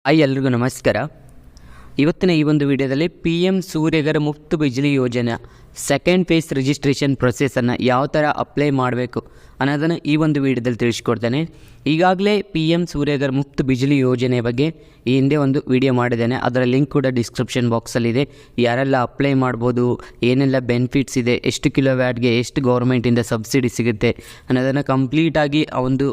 ಎಲ್ರಿಗೂ ನಮಸ್ಕಾರ. ಇವತ್ತಿನ ಈ ಒಂದು ವಿಡಿಯೋದಲ್ಲಿ PM ಸೂರ್ಯಘರ್ ಮುಫ್ತ್ ಬಿಜ್ಲಿ ಯೋಜನೆ ಸೆಕೆಂಡ್ ಫೇಸ್ ರಿಜಿಸ್ಟ್ರೇಷನ್ ಪ್ರೊಸೆಸನ್ನು ಯಾವ ಥರ ಅಪ್ಲೈ ಮಾಡಬೇಕು ಅನ್ನೋದನ್ನು ಈ ಒಂದು ವಿಡಿಯೋದಲ್ಲಿ ತಿಳಿಸ್ಕೊಡ್ತೇನೆ. ಈಗಾಗಲೇ PM ಸೂರ್ಯಘರ್ ಮುಫ್ತ್ ಬಿಜ್ಲಿ ಯೋಜನೆ ಬಗ್ಗೆ ಈ ಹಿಂದೆ ಒಂದು ವಿಡಿಯೋ ಮಾಡಿದ್ದೇನೆ. ಅದರ ಲಿಂಕ್ ಕೂಡ ಡಿಸ್ಕ್ರಿಪ್ಷನ್ ಬಾಕ್ಸಲ್ಲಿದೆ. ಯಾರೆಲ್ಲ ಅಪ್ಲೈ ಮಾಡ್ಬೋದು, ಏನೆಲ್ಲ ಬೆನಿಫಿಟ್ಸ್ ಇದೆ, ಎಷ್ಟು ಕಿಲೋವ್ಯಾಟ್ಗೆ ಎಷ್ಟು ಗೌರ್ಮೆಂಟಿಂದ ಸಬ್ಸಿಡಿ ಸಿಗುತ್ತೆ ಅನ್ನೋದನ್ನು ಕಂಪ್ಲೀಟಾಗಿ ಆ ಒಂದು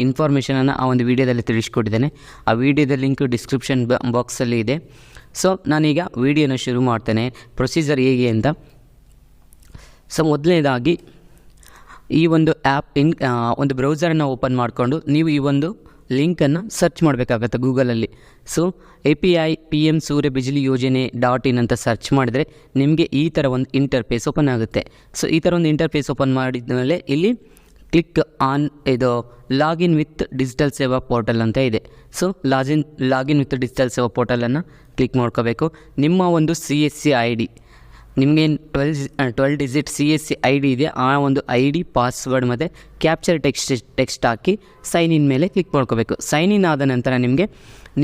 ಇನ್ಫಾರ್ಮೇಷನನ್ನು ಆ ಒಂದು ವಿಡಿಯೋದಲ್ಲಿ ತಿಳಿಸ್ಕೊಟ್ಟಿದ್ದೇನೆ. ಆ ವಿಡಿಯೋದ ಲಿಂಕ್ ಡಿಸ್ಕ್ರಿಪ್ಷನ್ ಬಾಕ್ಸಲ್ಲಿ ಇದೆ. ಸೊ ನಾನೀಗ ವಿಡಿಯೋನ ಶುರು ಮಾಡ್ತೇನೆ, ಪ್ರೊಸೀಜರ್ ಹೇಗೆ ಅಂತ. ಸೊ ಮೊದಲನೇದಾಗಿ ಈ ಒಂದು ಒಂದು ಬ್ರೌಸರನ್ನು ಓಪನ್ ಮಾಡಿಕೊಂಡು ನೀವು ಈ ಒಂದು ಲಿಂಕನ್ನು ಸರ್ಚ್ ಮಾಡಬೇಕಾಗತ್ತೆ ಗೂಗಲಲ್ಲಿ. ಸೊ API PM ಸೂರ್ಯ ಬಿಜ್ಲಿ ಯೋಜನೆ .in ಅಂತ ಸರ್ಚ್ ಮಾಡಿದರೆ ನಿಮಗೆ ಈ ಥರ ಒಂದು ಇಂಟರ್ಫೇಸ್ ಓಪನ್ ಆಗುತ್ತೆ. ಸೊ ಈ ಥರ ಒಂದು ಇಂಟರ್ಫೇಸ್ ಓಪನ್ ಮಾಡಿದ ಮೇಲೆ ಇಲ್ಲಿ ಕ್ಲಿಕ್ ಆನ್ ಇದು ಲಾಗಿನ್ ವಿತ್ ಡಿಜಿಟಲ್ ಸೇವಾ ಪೋರ್ಟಲ್ ಅಂತ ಇದೆ. ಸೊ ಲಾಗಿನ್ ವಿತ್ ಡಿಜಿಟಲ್ ಸೇವಾ ಪೋರ್ಟಲನ್ನು ಕ್ಲಿಕ್ ಮಾಡ್ಕೋಬೇಕು. ನಿಮ್ಮ ಒಂದು CSC ID, ನಿಮಗೇನು 12 ಡಿಜಿಟ್ CSC ID ಇದೆ, ಆ ಒಂದು ID ಪಾಸ್ವರ್ಡ್ ಮತ್ತು ಕ್ಯಾಪ್ಚರ್ ಟೆಕ್ಸ್ಟ್ ಹಾಕಿ ಸೈನ್ ಇನ್ ಮೇಲೆ ಕ್ಲಿಕ್ ಮಾಡ್ಕೋಬೇಕು. ಸೈನ್ ಇನ್ ಆದ ನಂತರ ನಿಮಗೆ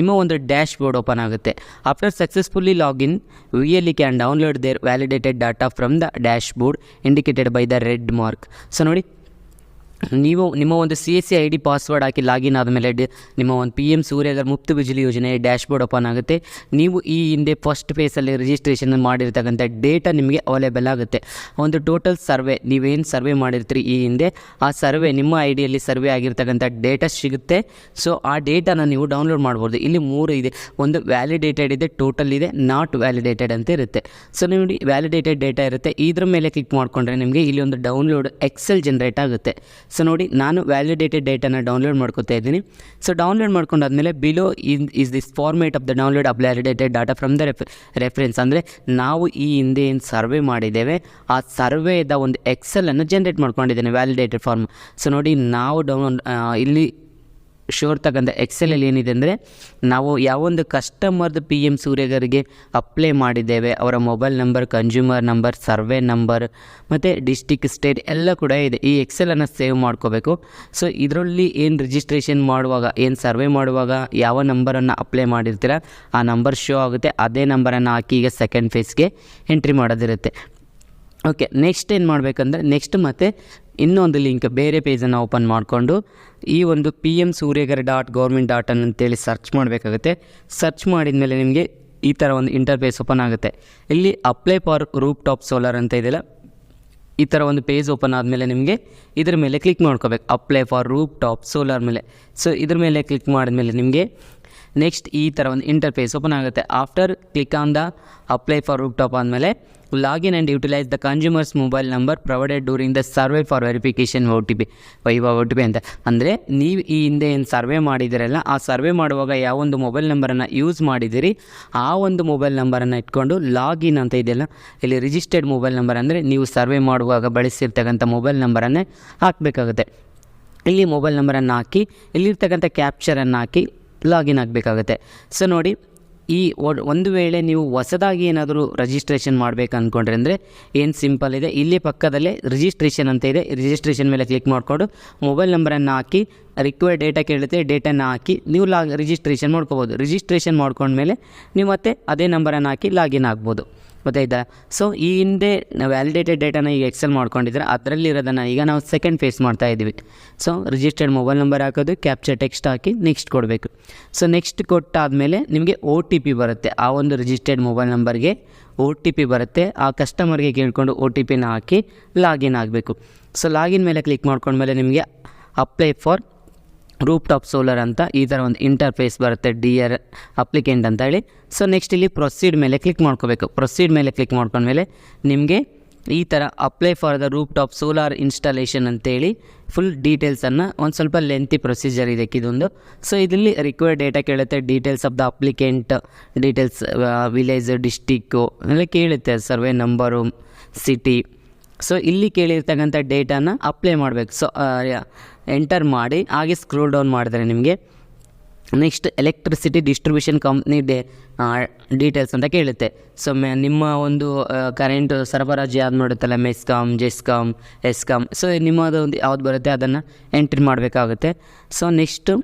ನಿಮ್ಮ ಒಂದು ಡ್ಯಾಶ್ ಬೋರ್ಡ್ ಓಪನ್ ಆಗುತ್ತೆ. After successfully login VLE can download there validated data from the dashboard indicated by the red mark. So ನೋಡಿ, ನೀವು ನಿಮ್ಮ ಒಂದು CSC ID ಪಾಸ್ವರ್ಡ್ ಹಾಕಿ ಲಾಗಿನ್ ಆದಮೇಲೆ ನಿಮ್ಮ ಒಂದು PM ಸೂರ್ಯಘರ್ ಮುಫ್ತ್ ಬಿಜ್ಲಿ ಯೋಜನೆ ಡ್ಯಾಶ್ ಬೋರ್ಡ್ ಓಪನ್ ಆಗುತ್ತೆ. ನೀವು ಈ ಹಿಂದೆ ಫಸ್ಟ್ ಫೇಸಲ್ಲಿ ರಿಜಿಸ್ಟ್ರೇಷನ್ ಮಾಡಿರ್ತಕ್ಕಂಥ ಡೇಟಾ ನಿಮಗೆ ಅವೈಲೇಬಲ್ ಆಗುತ್ತೆ. ಒಂದು ಟೋಟಲ್ ಸರ್ವೆ, ನೀವೇನು ಸರ್ವೆ ಮಾಡಿರ್ತೀರಿ ಈ ಹಿಂದೆ, ಆ ಸರ್ವೆ ನಿಮ್ಮ ಐಡಿಯಲ್ಲಿ ಸರ್ವೆ ಆಗಿರ್ತಕ್ಕಂಥ ಡೇಟಾ ಸಿಗುತ್ತೆ. ಸೊ ಆ ಡೇಟಾನ ನೀವು ಡೌನ್ಲೋಡ್ ಮಾಡ್ಬೋದು. ಇಲ್ಲಿ 3 ಇದೆ, ಒಂದು ವ್ಯಾಲಿಡೇಟೆಡ್ ಇದೆ, ಟೋಟಲ್ ಇದೆ, ನಾಟ್ ವ್ಯಾಲಿಡೇಟೆಡ್ ಅಂತ ಇರುತ್ತೆ. ಸೊ ನೋಡಿ, ವ್ಯಾಲಿಡೇಟೆಡ್ ಡೇಟಾ ಇರುತ್ತೆ, ಇದ್ರ ಮೇಲೆ ಕ್ಲಿಕ್ ಮಾಡಿಕೊಂಡ್ರೆ ನಿಮಗೆ ಇಲ್ಲಿ ಒಂದು ಡೌನ್ಲೋಡ್ ಎಕ್ಸೆಲ್ ಜನರೇಟ್ ಆಗುತ್ತೆ. ಸೊ ನೋಡಿ, ನಾನು ವ್ಯಾಲಿಡೇಟೆಡ್ ಡೇಟಾನ ಡೌನ್ಲೋಡ್ ಮಾಡ್ಕೊತಾ ಇದ್ದೀನಿ. ಸೊ ಡೌನ್ಲೋಡ್ ಮಾಡ್ಕೊಂಡಾದ್ಮೇಲೆ below is this format of the download of validated data from the reference, ಅಂದರೆ ನಾವು ಈ ಹಿಂದೆ ಏನು ಸರ್ವೆ ಮಾಡಿದ್ದೇವೆ ಆ ಸರ್ವೆದ ಒಂದು ಎಕ್ಸೆಲನ್ನು ಜನ್ರೇಟ್ ಮಾಡ್ಕೊಂಡಿದ್ದೇನೆ ವ್ಯಾಲಿಡೇಟೆಡ್ ಫಾರ್ಮ್. ಸೊ ನೋಡಿ, ನಾವು ಇಲ್ಲಿ ಶೋರ್ ತಗೊಂಡ ಎಕ್ಸೆಲಲ್ಲಿ ಏನಿದೆ ಅಂದರೆ, ನಾವು ಯಾವೊಂದು ಕಸ್ಟಮರ್ದು PM ಸೂರ್ಯಘರ್ಗೆ ಅಪ್ಲೈ ಮಾಡಿದ್ದೇವೆ ಅವರ mobile number, consumer number, survey number ಮತ್ತು ಡಿಸ್ಟಿಕ್, ಸ್ಟೇಟ್ ಎಲ್ಲ ಕೂಡ ಇದೆ. ಈ ಎಕ್ಸೆಲನ್ನು ಸೇವ್ ಮಾಡ್ಕೋಬೇಕು. ಸೊ ಇದರಲ್ಲಿ ಏನು ರಿಜಿಸ್ಟ್ರೇಷನ್ ಮಾಡುವಾಗ, ಏನು ಸರ್ವೆ ಮಾಡುವಾಗ ಯಾವ ನಂಬರನ್ನು ಅಪ್ಲೈ ಮಾಡಿರ್ತೀರ ಆ ನಂಬರ್ ಶೋ ಆಗುತ್ತೆ. ಅದೇ ನಂಬರನ್ನು ಹಾಕಿ ಈಗ ಸೆಕೆಂಡ್ ಫೇಸ್ಗೆ ಎಂಟ್ರಿ ಮಾಡೋದಿರುತ್ತೆ. ಓಕೆ, ನೆಕ್ಸ್ಟ್ ಏನು ಮಾಡಬೇಕಂದ್ರೆ, ನೆಕ್ಸ್ಟ್ ಮತ್ತೆ ಇನ್ನೊಂದು ಲಿಂಕ್ ಬೇರೆ ಪೇಜನ್ನು ಓಪನ್ ಮಾಡಿಕೊಂಡು ಈ ಒಂದು PM ಸೂರ್ಯಘರ್ .government.in ಅಂತೇಳಿ ಸರ್ಚ್ ಮಾಡಬೇಕಾಗುತ್ತೆ. ಸರ್ಚ್ ಮಾಡಿದ ಮೇಲೆ ನಿಮಗೆ ಈ ಥರ ಒಂದು ಇಂಟರ್ಫೇಸ್ ಓಪನ್ ಆಗುತ್ತೆ. ಇಲ್ಲಿ apply for roof top solar ಅಂತ ಇದೆಯಲ್ಲ, ಈ ಥರ ಒಂದು ಪೇಜ್ ಓಪನ್ ಆದಮೇಲೆ ನಿಮಗೆ ಇದ್ರ ಮೇಲೆ ಕ್ಲಿಕ್ ಮಾಡ್ಕೋಬೇಕು, apply for roof top solar ಮೇಲೆ. ಸೊ ಇದ್ರ ಮೇಲೆ ಕ್ಲಿಕ್ ಮಾಡಿದ್ಮೇಲೆ ನಿಮಗೆ ನೆಕ್ಸ್ಟ್ ಈ ಥರ ಒಂದು ಇಂಟರ್ಫೇಸ್ ಓಪನ್ ಆಗುತ್ತೆ. After click on the apply for roof top ಆದಮೇಲೆ login and utilise the consumers mobile number provided during the survey for verification OTP ಅಂತ. ಅಂದರೆ ನೀವು ಈ ಹಿಂದೆ ಏನು ಸರ್ವೆ ಮಾಡಿದಿರಲ್ಲ, ಆ ಸರ್ವೆ ಮಾಡುವಾಗ ಯಾವೊಂದು ಮೊಬೈಲ್ ನಂಬರನ್ನು ಯೂಸ್ ಮಾಡಿದಿರಿ ಆ ಒಂದು ಮೊಬೈಲ್ ನಂಬರನ್ನು ಇಟ್ಕೊಂಡು ಲಾಗಿನ್ ಅಂತ ಇದೆಯಲ್ಲ, ಇಲ್ಲಿ ರಿಜಿಸ್ಟರ್ಡ್ ಮೊಬೈಲ್ ನಂಬರ್ ಅಂದರೆ ನೀವು ಸರ್ವೆ ಮಾಡುವಾಗ ಬಳಸಿರ್ತಕ್ಕಂಥ ಮೊಬೈಲ್ ನಂಬರನ್ನೇ ಹಾಕಬೇಕಾಗುತ್ತೆ. ಇಲ್ಲಿ ಮೊಬೈಲ್ ನಂಬರನ್ನು ಹಾಕಿ ಇಲ್ಲಿರ್ತಕ್ಕಂಥ ಕ್ಯಾಪ್ಚರನ್ನು ಹಾಕಿ ಲಾಗಿನ್ ಆಗಬೇಕಾಗುತ್ತೆ. ಸೊ ನೋಡಿ, ಈ ಒಂದು ವೇಳೆ ನೀವು ಹೊಸದಾಗಿ ಏನಾದರೂ ರಿಜಿಸ್ಟ್ರೇಷನ್ ಮಾಡಬೇಕು ಅಂದ್ಕೊಂಡ್ರೆ ಅಂದರೆ ಏನು ಸಿಂಪಲ್ ಇದೆ, ಇಲ್ಲಿ ಪಕ್ಕದಲ್ಲೇ ರಿಜಿಸ್ಟ್ರೇಷನ್ ಅಂತ ಇದೆ. ರಿಜಿಸ್ಟ್ರೇಷನ್ ಮೇಲೆ ಕ್ಲಿಕ್ ಮಾಡಿಕೊಂಡು ಮೊಬೈಲ್ ನಂಬರನ್ನು ಹಾಕಿ ರಿಕ್ವೈರ್ಡ್ ಡೇಟಾ ಕೇಳುತ್ತೆ, ಡೇಟಾನ ಹಾಕಿ ನೀವು ರಿಜಿಸ್ಟ್ರೇಷನ್ ಮಾಡ್ಕೋಬೋದು. ರಿಜಿಸ್ಟ್ರೇಷನ್ ಮಾಡ್ಕೊಂಡ್ಮೇಲೆ ನೀವು ಮತ್ತೆ ಅದೇ ನಂಬರನ್ನು ಹಾಕಿ ಲಾಗಿನ್ ಆಗ್ಬೋದು. ಗೊತ್ತಾಯ್ತಾ? ಸೊ ಈ ಹಿಂದೆ ವ್ಯಾಲಿಡೇಟೆಡ್ ಡೇಟಾನ ಈಗ ಎಕ್ಸೆಲ್ ಮಾಡ್ಕೊಂಡಿದ್ರೆ ಅದರಲ್ಲಿರೋದನ್ನು ಈಗ ನಾವು ಸೆಕೆಂಡ್ ಫೇಸ್ ಮಾಡ್ತಾ ಇದ್ದೀವಿ. ಸೊ ರಿಜಿಸ್ಟರ್ಡ್ ಮೊಬೈಲ್ ನಂಬರ್ ಹಾಕೋದು, ಕ್ಯಾಪ್ಚರ್ ಟೆಕ್ಸ್ಟ್ ಹಾಕಿ ನೆಕ್ಸ್ಟ್ ಕೊಡಬೇಕು. ಸೊ ನೆಕ್ಸ್ಟ್ ಕೊಟ್ಟಾದಮೇಲೆ ನಿಮಗೆ OTP ಬರುತ್ತೆ. ಆ ಒಂದು ರಿಜಿಸ್ಟರ್ಡ್ ಮೊಬೈಲ್ ನಂಬರ್ಗೆ OTP ಬರುತ್ತೆ. ಆ ಕಸ್ಟಮರ್ಗೆ ಕೇಳಿಕೊಂಡು OTPನ ಹಾಕಿ ಲಾಗಿನ್ ಆಗಬೇಕು. ಸೊ ಲಾಗಿನ್ ಮೇಲೆ ಕ್ಲಿಕ್ ಮಾಡ್ಕೊಂಡ್ಮೇಲೆ ನಿಮಗೆ apply for roof top solar ಅಂತ ಈ ಥರ ಒಂದು ಇಂಟರ್ಫೇಸ್ ಬರುತ್ತೆ, ಡಿಯರ್ ಅಪ್ಲಿಕೆಂಟ್ ಅಂತ ಹೇಳಿ. ಸೊ ನೆಕ್ಸ್ಟ್ ಇಲ್ಲಿ ಪ್ರೊಸೀಡ್ ಮೇಲೆ ಕ್ಲಿಕ್ ಮಾಡ್ಕೋಬೇಕು. ಪ್ರೊಸೀಡ್ ಮೇಲೆ ಕ್ಲಿಕ್ ಮಾಡ್ಕೊಂಡ್ಮೇಲೆ ನಿಮಗೆ ಈ ಥರ apply for the roof top solar installation ಅಂತೇಳಿ ಫುಲ್ ಡೀಟೇಲ್ಸನ್ನು, ಒಂದು ಸ್ವಲ್ಪ ಲೆಂತಿ ಪ್ರೊಸೀಜರ್ ಇದೆ ಇದೊಂದು. ಸೊ ಇದರಲ್ಲಿ ರಿಕ್ವೈರ್ಡ್ ಡೇಟಾ ಕೇಳುತ್ತೆ, details of the applicant, details, village, district ಎಲ್ಲ ಕೇಳುತ್ತೆ, ಸರ್ವೆ ನಂಬರು, ಸಿಟಿ. ಸೊ ಇಲ್ಲಿ ಕೇಳಿರ್ತಕ್ಕಂಥ ಡೇಟಾನ ಅಪ್ಲೈ ಮಾಡಬೇಕು. ಸೊ ಎಂಟರ್ ಮಾಡಿ ಹಾಗೆ ಸ್ಕ್ರೋಲ್ ಡೌನ್ ಮಾಡಿದ್ರೆ ನಿಮಗೆ next electricity distribution company details ಅಂತ ಕೇಳುತ್ತೆ. ಸೊ ನಿಮ್ಮ ಒಂದು ಕರೆಂಟ್ ಸರಬರಾಜು ಯಾವ್ದು ಮಾಡುತ್ತಲ್ಲ, ಮೆಸ್ಕಾಮ್, ಜೆಸ್ಕಾಮ್, ಎಸ್ಕಾಮ್. ಸೊ ನಿಮ್ಮದು ಒಂದು ಯಾವ್ದು ಬರುತ್ತೆ ಅದನ್ನು ಎಂಟ್ರಿ ಮಾಡಬೇಕಾಗುತ್ತೆ. ಸೊ ನೆಕ್ಸ್ಟು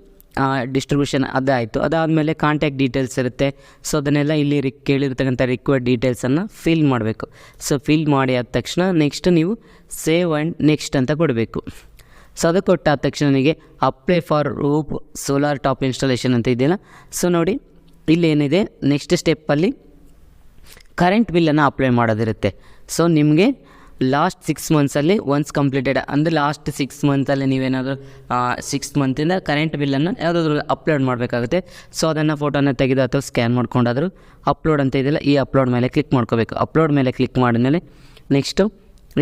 ಡಿಸ್ಟ್ರಿಬ್ಯೂಷನ್ ಅದಾಯಿತು. ಅದಾದಮೇಲೆ ಕಾಂಟ್ಯಾಕ್ಟ್ ಡೀಟೇಲ್ಸ್ ಇರುತ್ತೆ. ಸೊ ಅದನ್ನೆಲ್ಲ ಇಲ್ಲಿ ಕೇಳಿರ್ತಕ್ಕಂಥ ರಿಕ್ವೈರ್ಡ್ ಡೀಟೇಲ್ಸನ್ನು ಫಿಲ್ ಮಾಡಬೇಕು. ಸೊ ಫಿಲ್ ಮಾಡಿ ಆದ ತಕ್ಷಣ ನೆಕ್ಸ್ಟ್ ನೀವು ಸೇವ್ ಆ್ಯಂಡ್ ನೆಕ್ಸ್ಟ್ ಅಂತ ಕೊಡಬೇಕು. ಸೊ ಅದು ಕೊಟ್ಟಾದ ತಕ್ಷಣ ನನಗೆ apply for roof solar top installation ಅಂತ ಇದೆಯಲ್ಲ, ಸೊ ನೋಡಿ ಇಲ್ಲೇನಿದೆ ನೆಕ್ಸ್ಟ್ ಸ್ಟೆಪ್ಪಲ್ಲಿ ಕರೆಂಟ್ ಬಿಲ್ಲನ್ನು ಅಪ್ಲೈ ಮಾಡೋದಿರುತ್ತೆ. ಸೊ ನಿಮಗೆ ಲಾಸ್ಟ್ 6 ಮಂತ್ಸಲ್ಲಿ ಒನ್ಸ್ ಕಂಪ್ಲೀಟೆಡ್ ಅಂದರೆ ಲಾಸ್ಟ್ 6 ಮಂತಲ್ಲಿ ನೀವೇನಾದರೂ 6 ಮಂತಿಂದ ಕರೆಂಟ್ ಬಿಲ್ಲನ್ನು ಯಾವುದಾದ್ರೂ ಅಪ್ಲೋಡ್ ಮಾಡಬೇಕಾಗುತ್ತೆ. ಸೊ ಅದನ್ನು ಫೋಟೋನ ತೆಗೆದು ಅಥವಾ ಸ್ಕ್ಯಾನ್ ಮಾಡ್ಕೊಂಡಾದರೂ ಅಪ್ಲೋಡ್ ಅಂತ ಇದೆಯಲ್ಲ, ಈ ಅಪ್ಲೋಡ್ ಮೇಲೆ ಕ್ಲಿಕ್ ಮಾಡ್ಕೋಬೇಕು. ಅಪ್ಲೋಡ್ ಮೇಲೆ ಕ್ಲಿಕ್ ಮಾಡಿದ್ಮೇಲೆ ನೆಕ್ಸ್ಟು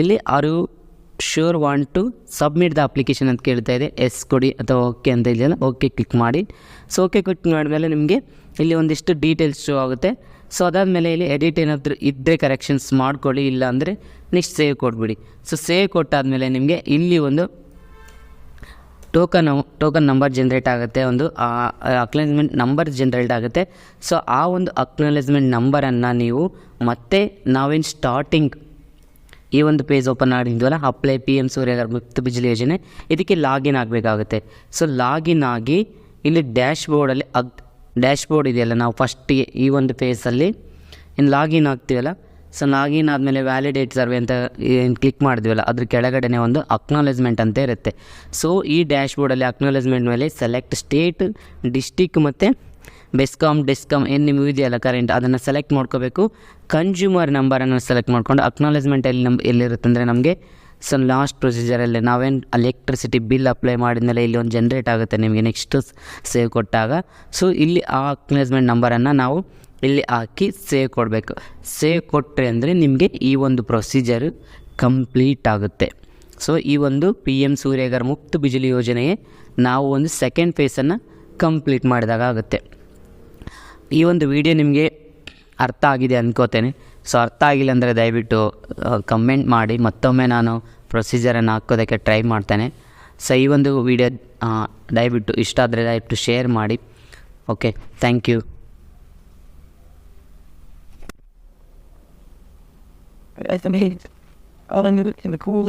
ಇಲ್ಲಿ ಆರು sure want to submit the application ಅಂತ ಕೇಳ್ತಾ ಇದೆ. ಎಸ್ ಕೊಡಿ ಅಥವಾ ಓಕೆ ಅಂತ ಇದೆಯಲ್ಲ, ಓಕೆ ಕ್ಲಿಕ್ ಮಾಡಿ. ಸೊ ಓಕೆ ಕ್ಲಿಕ್ ಮಾಡಿದ್ಮೇಲೆ ನಿಮಗೆ ಇಲ್ಲಿ ಒಂದಿಷ್ಟು ಡೀಟೇಲ್ಸ್ ಶೋ ಆಗುತ್ತೆ. ಸೊ ಅದಾದಮೇಲೆ ಇಲ್ಲಿ ಎಡಿಟ್ ಏನಾದರೂ ಇದ್ದರೆ ಕರೆಕ್ಷನ್ಸ್ ಮಾಡ್ಕೊಳ್ಳಿ, ಇಲ್ಲ ಅಂದರೆ ನೆಕ್ಸ್ಟ್ ಸೇವ್ ಕೊಟ್ಬಿಡಿ. ಸೊ ಸೇವ್ ಕೊಟ್ಟಾದಮೇಲೆ ನಿಮಗೆ ಇಲ್ಲಿ ಒಂದು ಟೋಕನ್ ನಂಬರ್ ಜನ್ರೇಟ್ ಆಗುತ್ತೆ, ಒಂದು ಅಕ್ನಾಲೇಜ್ಮೆಂಟ್ ನಂಬರ್ ಜನ್ರೇಟ್ ಆಗುತ್ತೆ. ಸೊ ಆ ಒಂದು ಅಕ್ನಾಲೇಜ್ಮೆಂಟ್ ನಂಬರನ್ನು ನೀವು ಮತ್ತೆ ನಾವೇನು ಸ್ಟಾರ್ಟಿಂಗ್ ಈ ಒಂದು ಪೇಜ್ ಓಪನ್ ಮಾಡಿದ್ವಲ್ಲ, ಅಪ್ಲೈ PM ಸೂರ್ಯಘರ್ ಮುಫ್ತ್ ಬಿಜ್ಲಿ ಯೋಜನೆ, ಇದಕ್ಕೆ ಲಾಗಿನ್ ಆಗಬೇಕಾಗುತ್ತೆ. ಸೊ ಲಾಗಿನ್ ಆಗಿ ಇಲ್ಲಿ ಡ್ಯಾಶ್ಬೋರ್ಡ್ ಇದೆಯಲ್ಲ, ನಾವು ಫಸ್ಟಿಗೆ ಈ ಒಂದು ಪೇಜಲ್ಲಿ ಇನ್ನು ಲಾಗಿನ್ ಆಗ್ತೀವಲ್ಲ, ಸೊ ಲಾಗಿನ್ ಆದಮೇಲೆ ವ್ಯಾಲಿಡೇಟ್ ಸರ್ವೆ ಅಂತ ಏನು ಕ್ಲಿಕ್ ಮಾಡಿದ್ವಲ್ಲ, ಅದ್ರ ಕೆಳಗಡೆ ಒಂದು ಅಕ್ನಾಲೇಜ್ಮೆಂಟ್ ಅಂತ ಇರುತ್ತೆ. ಸೊ ಈ ಡ್ಯಾಶ್ಬೋರ್ಡಲ್ಲಿ ಅಕ್ನಾಲೇಜ್ಮೆಂಟ್ ಮೇಲೆ ಸೆಲೆಕ್ಟ್ ಸ್ಟೇಟ್, ಡಿಸ್ಟಿಕ್ ಮತ್ತು ಡಿಸ್ಕಾಮ್ ಏನು ನಿಮಗೆ ಇದೆಯಲ್ಲ ಕರೆಂಟ್, ಅದನ್ನು ಸೆಲೆಕ್ಟ್ ಮಾಡ್ಕೋಬೇಕು. ಕನ್ಸ್ಯೂಮರ್ ನಂಬರನ್ನು ಸೆಲೆಕ್ಟ್ ಮಾಡ್ಕೊಂಡು ಅಕ್ನಾಲೇಜ್ಮೆಂಟ್ ಎಲ್ಲಿರುತ್ತೆ ಅಂದರೆ ನಮಗೆ ಸೊ ಲಾಸ್ಟ್ ಪ್ರೊಸೀಜರಲ್ಲಿ ನಾವೇನು ಎಲೆಕ್ಟ್ರಿಸಿಟಿ ಬಿಲ್ ಅಪ್ಲೈ ಮಾಡಿದ್ಮೇಲೆ ಇಲ್ಲಿ ಒಂದು ಜನ್ರೇಟ್ ಆಗುತ್ತೆ ನಿಮಗೆ ನೆಕ್ಸ್ಟ್ ಸೇವ್ ಕೊಟ್ಟಾಗ. ಸೊ ಇಲ್ಲಿ ಆ ಅಕ್ನಾಲೇಜ್ಮೆಂಟ್ ನಂಬರನ್ನು ನಾವು ಇಲ್ಲಿ ಹಾಕಿ ಸೇವ್ ಕೊಡಬೇಕು. ಸೇವ್ ಕೊಟ್ಟರೆ ಅಂದರೆ ನಿಮಗೆ ಈ ಒಂದು ಪ್ರೊಸೀಜರ್ ಕಂಪ್ಲೀಟ್ ಆಗುತ್ತೆ. ಸೊ ಈ ಒಂದು PM ಸೂರ್ಯಘರ್ ಮುಫ್ತ್ ಬಿಜ್ಲಿ ಯೋಜನೆಗೆ ನಾವು ಒಂದು ಸೆಕೆಂಡ್ ಫೇಸನ್ನು ಕಂಪ್ಲೀಟ್ ಮಾಡಿದಾಗ ಆಗುತ್ತೆ. ಈ ಒಂದು ವಿಡಿಯೋ ನಿಮಗೆ ಅರ್ಥ ಆಗಿದೆ ಅಂದ್ಕೋತೇನೆ. ಸೊ ಅರ್ಥ ಆಗಿಲ್ಲ ಅಂದರೆ ದಯವಿಟ್ಟು ಕಮೆಂಟ್ ಮಾಡಿ, ಮತ್ತೊಮ್ಮೆ ನಾನು ಪ್ರೊಸೀಜರನ್ನು ಹಾಕೋದಕ್ಕೆ ಟ್ರೈ ಮಾಡ್ತೇನೆ. ಸೊ ಈ ಒಂದು ವಿಡಿಯೋ ದಯವಿಟ್ಟು ಇಷ್ಟ ಆದರೆ ದಯವಿಟ್ಟು ಶೇರ್ ಮಾಡಿ. Okay, thank you. I think all in the cool